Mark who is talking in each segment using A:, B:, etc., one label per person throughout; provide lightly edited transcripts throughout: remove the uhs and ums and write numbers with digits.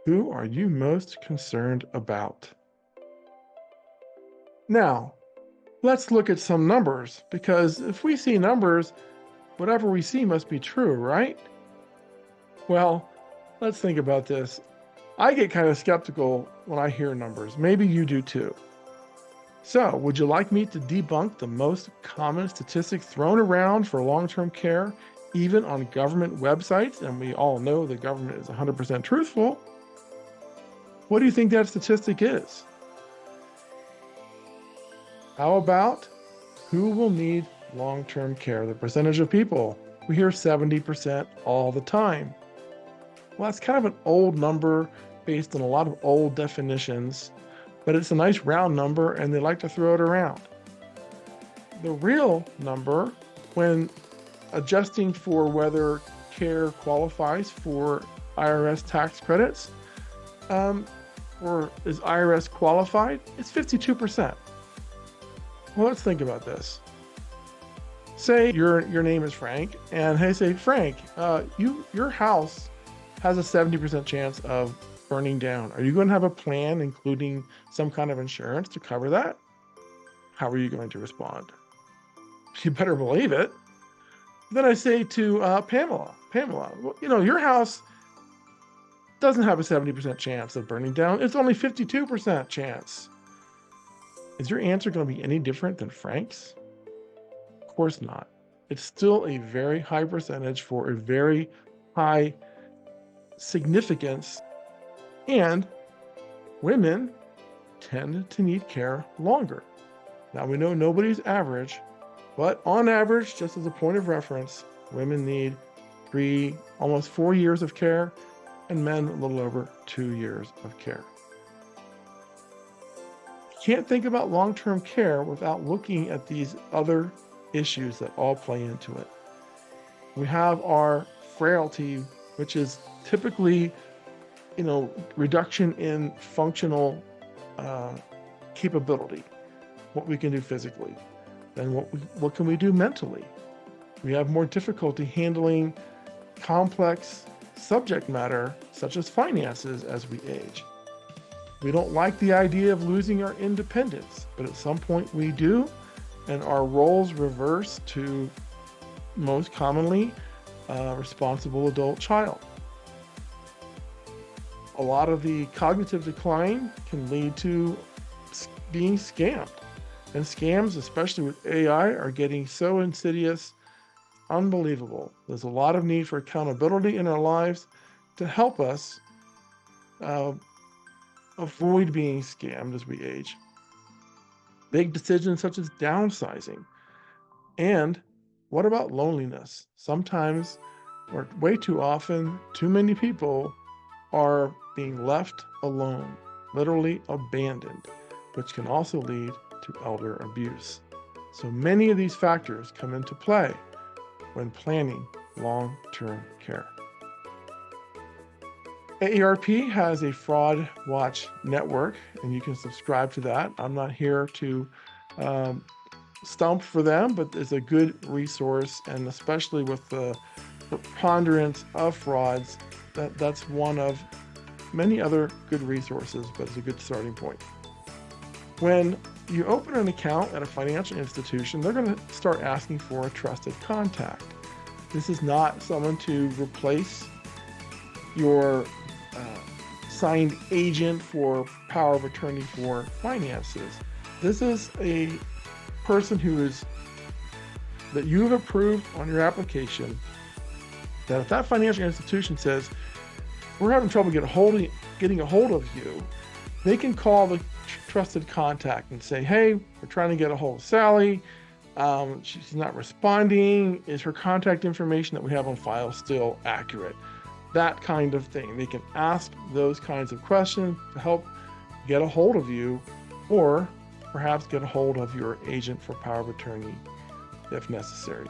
A: Who are you most concerned about? Now, let's look at some numbers, because if we see numbers, whatever we see must be true, right? Well, let's think about this. I get kind of skeptical when I hear numbers. Maybe you do too. So, would you like me to debunk the most common statistic thrown around for long-term care, even on government websites? And we all know the government is 100% truthful. What do you think that statistic is? How about who will need long-term care? The percentage of people. We hear 70% all the time. Well, that's kind of an old number based on a lot of old definitions, but it's a nice round number and they like to throw it around. The real number, when adjusting for whether care qualifies for IRS tax credits, or is IRS qualified, it's 52%. Well, let's think about this. Say your name is Frank, and hey, say, Frank, your house has a 70% chance of burning down. Are you going to have a plan including some kind of insurance to cover that? How are you going to respond? You better believe it. Then I say to Pamela, well, your house doesn't have a 70% chance of burning down. It's only 52% chance. Is your answer going to be any different than Frank's? Of course not. It's still a very high percentage for a very high significance, and women tend to need care longer. Now, we know nobody's average, but on average, just as a point of reference, women need 3, almost 4 years of care, and men a little over 2 years of care. You can't think about long-term care without looking at these other issues that all play into it. We have our frailty, which is typically, reduction in functional capability, what we can do physically. Then what can we do mentally? We have more difficulty handling complex subject matter, such as finances, as we age. We don't like the idea of losing our independence, but at some point we do, and our roles reverse to, most commonly, responsible adult child. A lot of the cognitive decline can lead to being scammed. And scams, especially with AI, are getting so insidious, unbelievable. There's a lot of need for accountability in our lives to help us avoid being scammed as we age. Big decisions such as downsizing. And what about loneliness? Sometimes, or way too often, too many people are being left alone, literally abandoned, which can also lead to elder abuse. So many of these factors come into play when planning long-term care. AARP has a fraud watch network, and you can subscribe to that. I'm not here to stump for them, but it's a good resource, and especially with the preponderance of frauds, that's one of many other good resources, but it's a good starting point. When you open an account at a financial institution, they're going to start asking for a trusted contact. This is not someone to replace your signed agent for power of attorney for finances. This is a person that you have approved on your application, that if that financial institution says, we're having trouble getting a hold of you, they can call the trusted contact and say, hey, we're trying to get a hold of Sally. She's not responding. Is her contact information that we have on file still accurate? That kind of thing. They can ask those kinds of questions to help get a hold of you, or perhaps get a hold of your agent for power of attorney if necessary.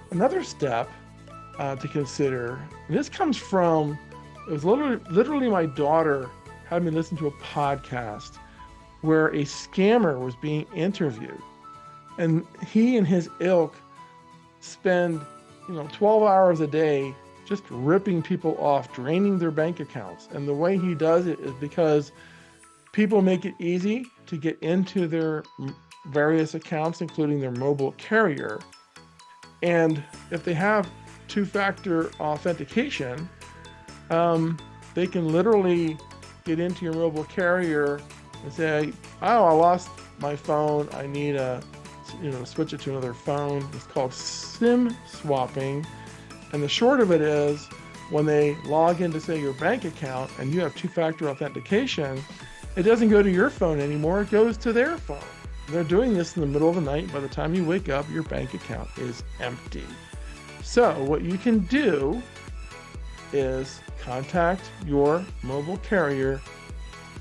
A: Another step to consider, and this comes from, it was literally my daughter had me listen to a podcast where a scammer was being interviewed, and he and his ilk spend 12 hours a day just ripping people off, draining their bank accounts. And the way he does it is because people make it easy to get into their various accounts, including their mobile carrier. And if they have two-factor authentication, they can literally get into your mobile carrier and say, oh, I lost my phone. I need switch it to another phone. It's called SIM swapping. And the short of it is, when they log into, say, your bank account and you have two-factor authentication, it doesn't go to your phone anymore. It goes to their phone. They're doing this in the middle of the night. By the time you wake up, your bank account is empty. So what you can do is contact your mobile carrier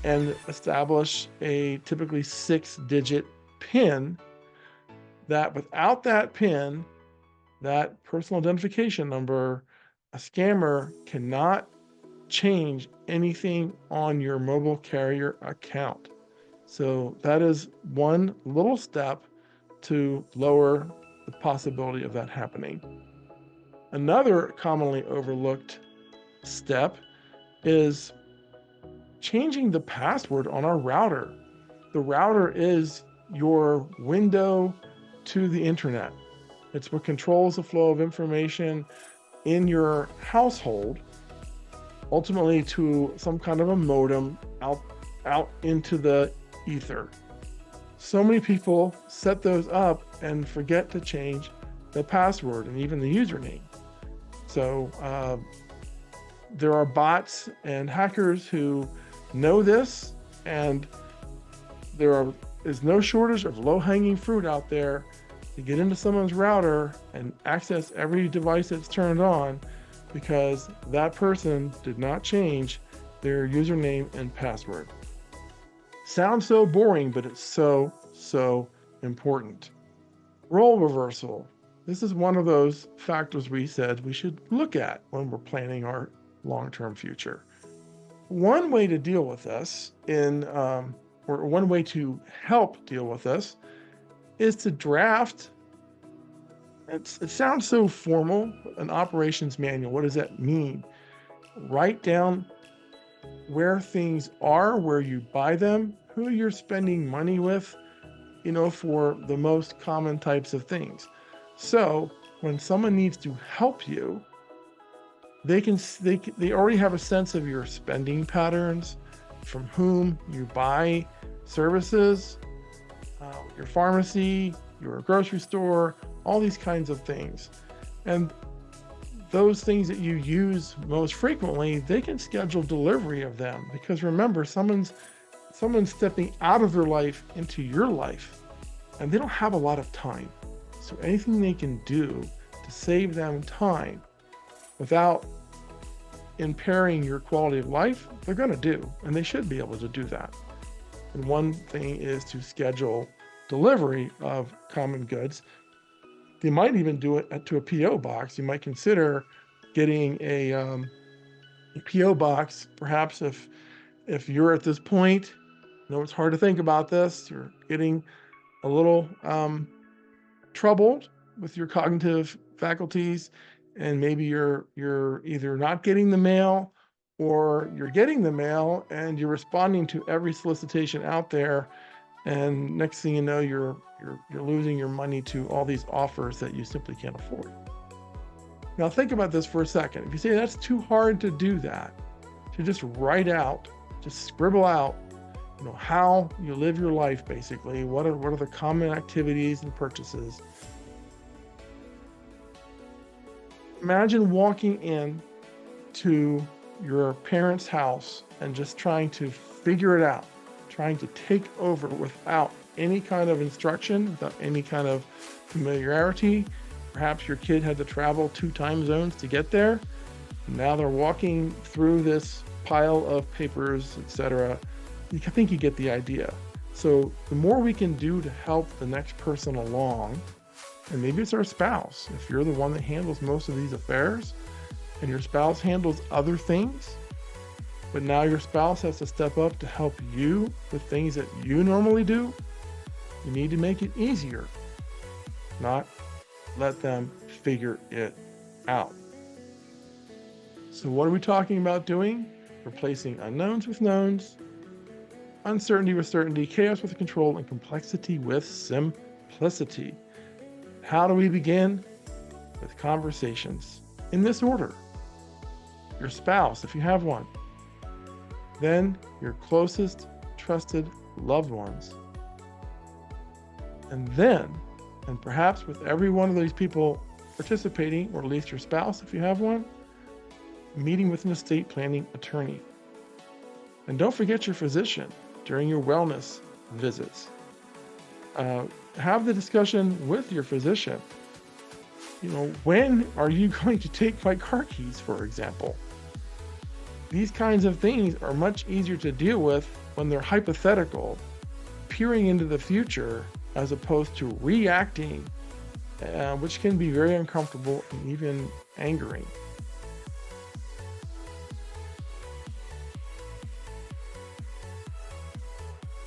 A: and establish a typically 6-digit PIN that without that PIN, that personal identification number, a scammer cannot change anything on your mobile carrier account. So that is one little step to lower the possibility of that happening. Another commonly overlooked step is changing the password on our router. The router is your window to the internet. It's what controls the flow of information in your household, ultimately to some kind of a modem out into the ether. So many people set those up and forget to change the password and even the username. So there are bots and hackers who know this, and there is no shortage of low-hanging fruit out there to get into someone's router and access every device that's turned on because that person did not change their username and password. Sounds so boring, but it's so important. Role reversal. This is one of those factors we said we should look at when we're planning our long-term future. One way to deal with this or one way to help deal with this is to draft, it sounds so formal, an operations manual. What does that mean? Write down where things are, where you buy them, who you're spending money with, for the most common types of things. So when someone needs to help you, they already have a sense of your spending patterns, from whom you buy services, your pharmacy, your grocery store, all these kinds of things. And those things that you use most frequently, they can schedule delivery of them, because remember, someone's stepping out of their life into your life, and they don't have a lot of time. So anything they can do to save them time without impairing your quality of life, they're going to do, and they should be able to do that. And one thing is to schedule delivery of common goods. They might even do it to a PO box. You might consider getting a PO box, perhaps if you're at this point. I know it's hard to think about this. You're getting a little troubled with your cognitive faculties, and maybe you're either not getting the mail, or you're getting the mail and you're responding to every solicitation out there, and next thing you know, you're losing your money to all these offers that you simply can't afford. Now think about this for a second. If you say that's too hard to do that, to just write out, just scribble out, how you live your life, basically, what are the common activities and purchases. Imagine walking in to your parents' house and just trying to figure it out, trying to take over without any kind of instruction, without any kind of familiarity. Perhaps your kid had to travel 2 time zones to get there. Now they're walking through this pile of papers, etc. I think you get the idea. So the more we can do to help the next person along, and maybe it's our spouse, if you're the one that handles most of these affairs and your spouse handles other things, but now your spouse has to step up to help you with things that you normally do, you need to make it easier, not let them figure it out. So what are we talking about doing? Replacing unknowns with knowns, uncertainty with certainty, chaos with control, and complexity with simplicity. How do we begin? With conversations in this order. Your spouse, if you have one, then your closest trusted loved ones, and then, and perhaps with every one of these people participating, or at least your spouse if you have one, meeting with an estate planning attorney. And don't forget your physician during your wellness visits. Have the discussion with your physician. When are you going to take my car keys, for example? These kinds of things are much easier to deal with when they're hypothetical, peering into the future, as opposed to reacting, which can be very uncomfortable and even angering.